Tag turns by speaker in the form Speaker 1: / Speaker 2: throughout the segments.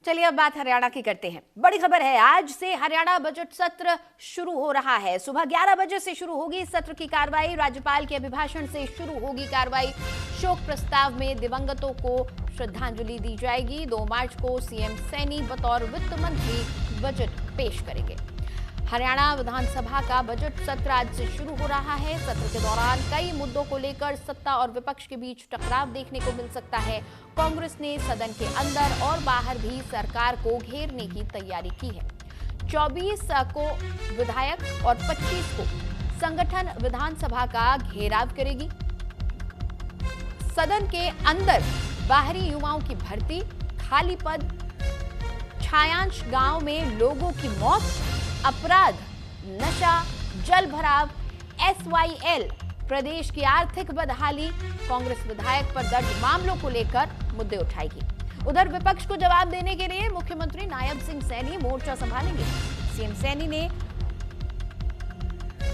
Speaker 1: चलिए अब बात हरियाणा की करते हैं। बड़ी खबर है, आज से हरियाणा बजट सत्र शुरू हो रहा है। सुबह 11 बजे से शुरू होगी इस सत्र की कार्रवाई। राज्यपाल के अभिभाषण से शुरू होगी कार्रवाई। शोक प्रस्ताव में दिवंगतों को श्रद्धांजलि दी जाएगी। 2 मार्च को सीएम सैनी बतौर वित्त मंत्री बजट पेश करेंगे। हरियाणा विधानसभा का बजट सत्र आज से शुरू हो रहा है। सत्र के दौरान कई मुद्दों को लेकर सत्ता और विपक्ष के बीच टकराव देखने को मिल सकता है। कांग्रेस ने सदन के अंदर और बाहर भी सरकार को घेरने की तैयारी की है। 24 को विधायक और 25 को संगठन विधानसभा का घेराव करेगी। सदन के अंदर बाहरी युवाओं की भर्ती, खाली पद, छायांश गांव में लोगों की मौत, अपराध, नशा, जल भराव, SYL, प्रदेश की आर्थिक बदहाली, कांग्रेस विधायक पर दर्ज मामलों को लेकर मुद्दे उठाएगी। उधर विपक्ष को जवाब देने के लिए मुख्यमंत्री नायब सिंह सैनी मोर्चा संभालेंगे। सीएम सैनी ने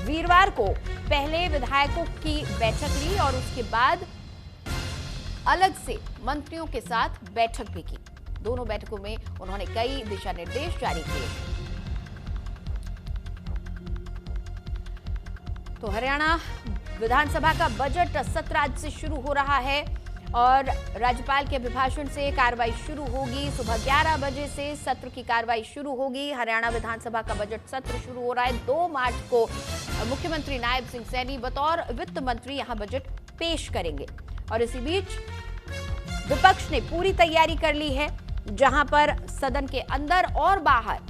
Speaker 1: वीरवार को पहले विधायकों की बैठक ली और उसके बाद अलग से मंत्रियों के साथ बैठक भी की। दोनों बैठकों में उन्होंने कई दिशा निर्देश जारी किए। तो हरियाणा विधानसभा का बजट सत्र आज से शुरू हो रहा है और राज्यपाल के अभिभाषण से कार्रवाई शुरू होगी। सुबह 11 बजे से सत्र की कार्रवाई शुरू होगी। हरियाणा विधानसभा का बजट सत्र शुरू हो रहा है। 2 मार्च को मुख्यमंत्री नायब सिंह सैनी बतौर वित्त मंत्री यहां बजट पेश करेंगे। और इसी बीच विपक्ष ने पूरी तैयारी कर ली है, जहां पर सदन के अंदर और बाहर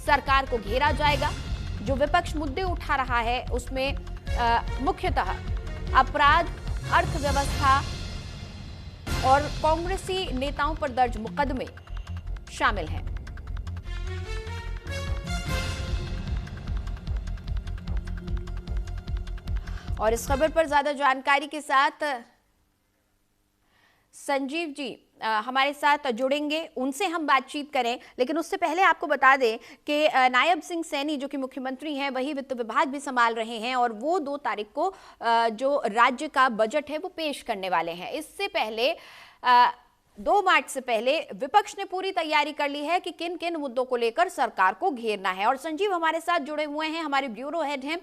Speaker 1: सरकार को घेरा जाएगा। जो विपक्ष मुद्दे उठा रहा है उसमें मुख्यतः अपराध, अर्थव्यवस्था और कांग्रेसी नेताओं पर दर्ज मुकदमे शामिल हैं। और इस खबर पर ज्यादा जानकारी के साथ संजीव जी हमारे साथ जुड़ेंगे, उनसे हम बातचीत करें। लेकिन उससे पहले आपको बता दें कि नायब सिंह सैनी जो कि मुख्यमंत्री हैं वही वित्त विभाग भी संभाल रहे हैं और वो 2 तारीख को जो राज्य का बजट है वो पेश करने वाले हैं। इससे पहले 2 मार्च से पहले विपक्ष ने पूरी तैयारी कर ली है कि किन किन मुद्दों को लेकर सरकार को घेरना है। और संजीव हमारे साथ जुड़े हुए हैं, हमारे ब्यूरो हेड हैं,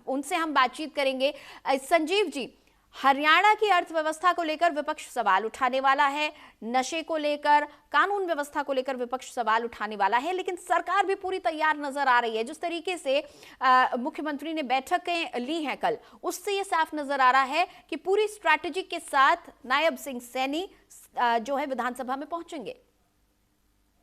Speaker 1: उनसे हम बातचीत करेंगे। संजीव जी, हरियाणा की अर्थव्यवस्था को लेकर विपक्ष सवाल उठाने वाला है, नशे को लेकर, कानून व्यवस्था को लेकर विपक्ष सवाल उठाने वाला है, लेकिन सरकार भी पूरी तैयार नजर आ रही है। जिस तरीके से मुख्यमंत्री ने बैठकें ली हैं कल, उससे ये साफ नजर आ रहा है कि पूरी स्ट्रैटेजी के साथ नायब सिंह सैनी जो है विधानसभा में पहुंचेंगे।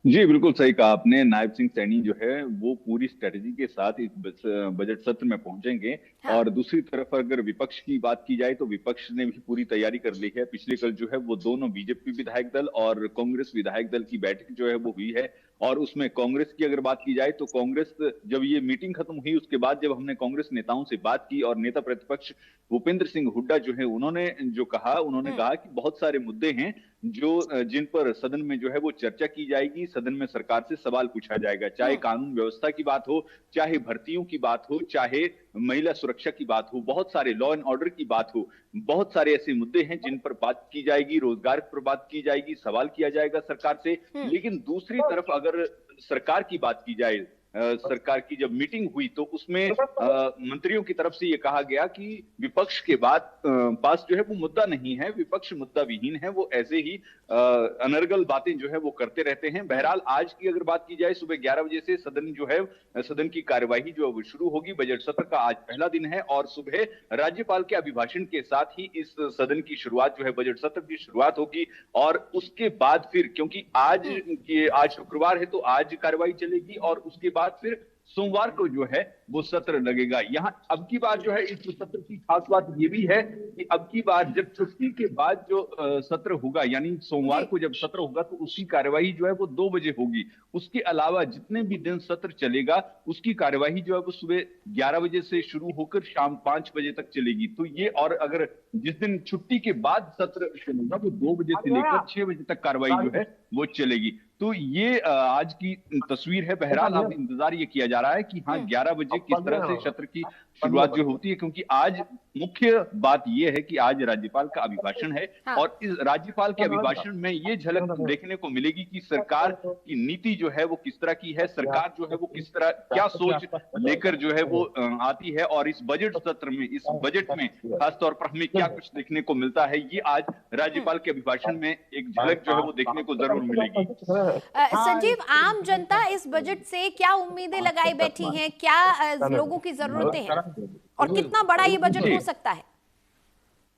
Speaker 2: जी बिल्कुल सही कहा आपने। नायब सिंह सैनी जो है वो पूरी स्ट्रेटेजी के साथ इस बजट सत्र में पहुंचेंगे। हाँ। और दूसरी तरफ अगर विपक्ष की बात की जाए तो विपक्ष ने भी पूरी तैयारी कर ली है। पिछले कल जो है वो दोनों बीजेपी विधायक दल और कांग्रेस विधायक दल की बैठक जो है वो हुई है और उसमें कांग्रेस की अगर बात की जाए तो कांग्रेस, जब ये मीटिंग खत्म हुई उसके बाद जब हमने कांग्रेस नेताओं से बात की और नेता प्रतिपक्ष भूपेंद्र सिंह हुड्डा जो है उन्होंने कहा कि बहुत सारे मुद्दे हैं जो जिन पर सदन में जो है वो चर्चा की जाएगी, सदन में सरकार से सवाल पूछा जाएगा, चाहे कानून व्यवस्था की बात हो, चाहे भर्तियों की बात हो, चाहे महिला सुरक्षा की बात हो, बहुत सारे लॉ एंड ऑर्डर की बात हो, बहुत सारे ऐसे मुद्दे हैं जिन पर बात की जाएगी, रोजगार पर बात की जाएगी, सवाल किया जाएगा सरकार से। लेकिन दूसरी तरफ अगर सरकार की बात की जाए, सरकार की जब मीटिंग हुई तो उसमें मंत्रियों की तरफ से यह कहा गया कि विपक्ष के पास जो है वो मुद्दा नहीं है, विपक्ष मुद्दा विहीन है, वो ऐसे ही अनर्गल बातें जो है वो करते रहते हैं। बहरहाल आज की अगर बात की जाए, सुबह 11 बजे से सदन की कार्यवाही जो है वो शुरू होगी। बजट सत्र का आज पहला दिन है और सुबह राज्यपाल के अभिभाषण के साथ ही इस सदन की शुरुआत जो है, बजट सत्र की शुरुआत होगी। और उसके बाद फिर, क्योंकि आज शुक्रवार है तो आज कार्यवाही चलेगी और उसके बाद फिर सोमवार को जो है वो सत्र लगेगा। यहाँ अब की बार जो है इस सत्र की खास बात ये भी है कि अब की बार जब छुट्टी के बाद जो सत्र होगा, यानी सोमवार को जब सत्र होगा तो उसकी कार्यवाही जो है वो 2 बजे होगी। उसके अलावा जितने भी दिन सत्र चलेगा उसकी कार्यवाही जो है वो सुबह 11 बजे से शुरू होकर शाम 5 बजे तक चलेगी। तो ये, और अगर जिस दिन छुट्टी के बाद सत्र चलेगा वो 2 बजे से लेकर 6 बजे तक कार्यवाही जो है वो चलेगी। तो ये आज की तस्वीर है। बहरहाल अब इंतजार ये किया जा रहा है कि हाँ 11 बजे किस तरह से सत्र की शुरुआत जो होती है, क्योंकि आज मुख्य बात यह है कि आज राज्यपाल का अभिभाषण है,
Speaker 1: हाँ।
Speaker 2: और इस राज्यपाल के अभिभाषण में ये झलक देखने को मिलेगी कि सरकार की नीति जो है वो किस तरह की है, सरकार जो है वो किस तरह क्या सोच लेकर जो है वो आती है, और इस बजट सत्र में, इस बजट में खासतौर पर हमें क्या कुछ देखने को मिलता है, ये आज राज्यपाल के अभिभाषण में एक झलक जो है वो देखने को जरूर मिलेगी।
Speaker 1: संजीव, आम जनता इस बजट से क्या उम्मीदें लगाई बैठी हैं, क्या लोगों की जरूरतें हैं और कितना बड़ा ये बजट हो सकता है?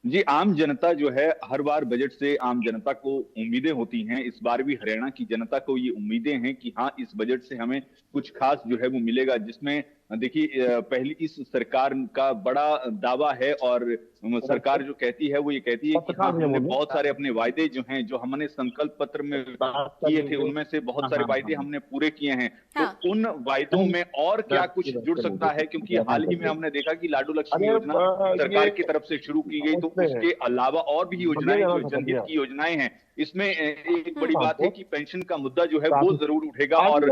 Speaker 2: जी, आम जनता जो है, हर बार बजट से आम जनता को उम्मीदें होती हैं। इस बार भी हरियाणा की जनता को ये उम्मीदें हैं कि हाँ, इस बजट से हमें कुछ खास जो है वो मिलेगा, जिसमें देखिए पहली इस सरकार का बड़ा दावा है, और सरकार जो कहती है वो ये कहती है कि हाँ, हमने बहुत सारे अपने वायदे जो हैं, जो हमने संकल्प पत्र में किए थे, उनमें से बहुत सारे वायदे हमने पूरे किए हैं।
Speaker 1: हाँ।
Speaker 2: तो उन वायदों में और क्या कुछ जुड़ सकता है, क्योंकि हाल ही में हमने देखा कि लाडू लक्ष्मी योजना सरकार की तरफ से शुरू की गई, तो उसके अलावा और भी योजनाएं जो जनहित की योजनाएं हैं, इसमें एक बड़ी बात है कि पेंशन का मुद्दा जो है वो जरूर उठेगा। और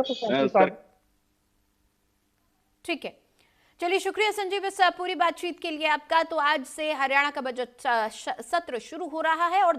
Speaker 1: ठीक है, चलिए शुक्रिया संजीव इस पूरी बातचीत के लिए आपका। तो आज से हरियाणा का बजट सत्र शुरू हो रहा है और